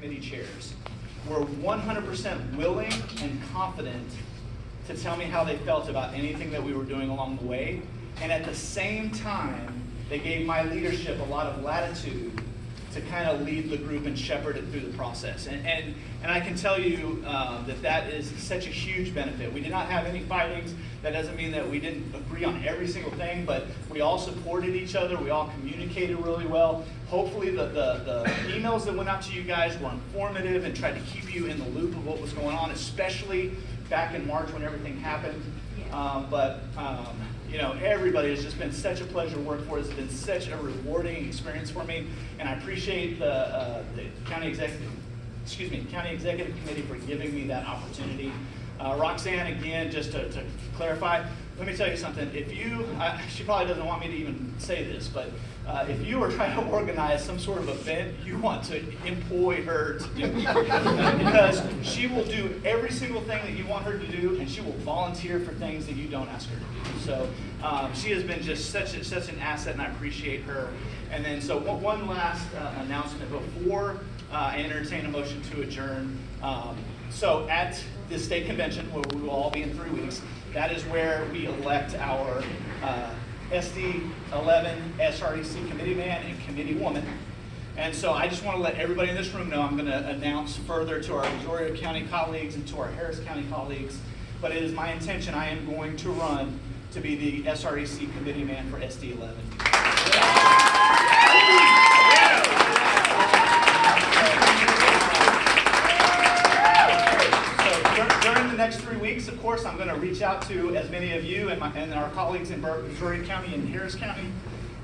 committee chairs were 100% willing and confident to tell me how they felt about anything that we were doing along the way. And at the same time, they gave my leadership a lot of latitude to kind of lead the group and shepherd it through the process. And I can tell you that is such a huge benefit. We did not have any fightings. That doesn't mean that we didn't agree on every single thing, but we all supported each other. We all communicated really well. Hopefully the emails that went out to you guys were informative and tried to keep you in the loop of what was going on, especially back in March when everything happened. You know, everybody has just been such a pleasure to work for. It's been such a rewarding experience for me, and I appreciate the County Executive Committee for giving me that opportunity. Roxanne, again, just to clarify, let me tell you something. If you, she probably doesn't want me to even say this, but if you are trying to organize some sort of event, you want to employ her to do it. Because she will do every single thing that you want her to do, and she will volunteer for things that you don't ask her to do. So she has been just such an asset, and I appreciate her. And then, so one last announcement before I entertain a motion to adjourn. So at the state convention, where we will all be in 3 weeks, that is where we elect our SD11 SREC committee man and committee woman. And so I just want to let everybody in this room know I'm going to announce further to our Missouri County colleagues and to our Harris County colleagues, but it is my intention I am going to run to be the SREC committee man for SD11. During the next 3 weeks, of course, I'm going to reach out to as many of you and our colleagues in Missouri County and Harris County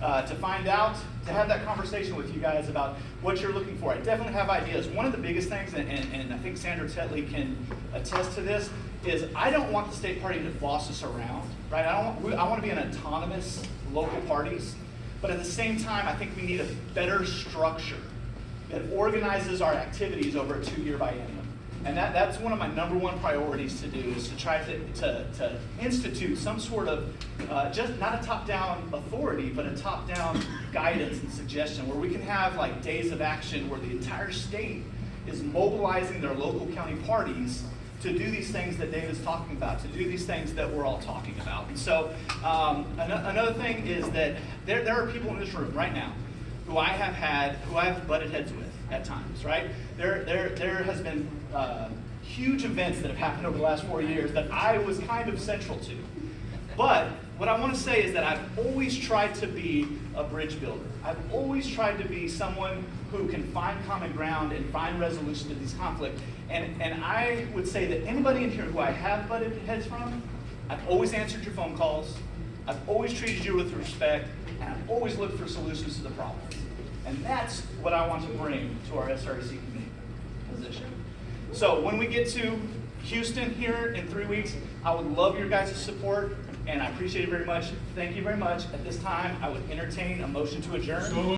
to find out, to have that conversation with you guys about what you're looking for. I definitely have ideas. One of the biggest things, and I think Sandra Tetley can attest to this, is I don't want the state party to boss us around, right? I want to be an autonomous local parties, but at the same time, I think we need a better structure that organizes our activities over a 2-year biennium. And that's one of my #1 priorities to do, is to try to institute some sort of, just not a top-down authority, but a top-down guidance and suggestion where we can have like days of action where the entire state is mobilizing their local county parties to do these things that David's talking about, to do these things that we're all talking about. And so another thing is that there are people in this room right now who I've butted heads with at times, right? There has been huge events that have happened over the last 4 years that I was kind of central to. But what I want to say is that I've always tried to be a bridge builder. I've always tried to be someone who can find common ground and find resolution to these conflicts. And I would say that anybody in here who I have butted heads from, I've always answered your phone calls, I've always treated you with respect, and I've always looked for solutions to the problems. And that's what I want to bring to our SREC committee position. So when we get to Houston here in 3 weeks, I would love your guys' support, and I appreciate it very much. Thank you very much. At this time, I would entertain a motion to adjourn.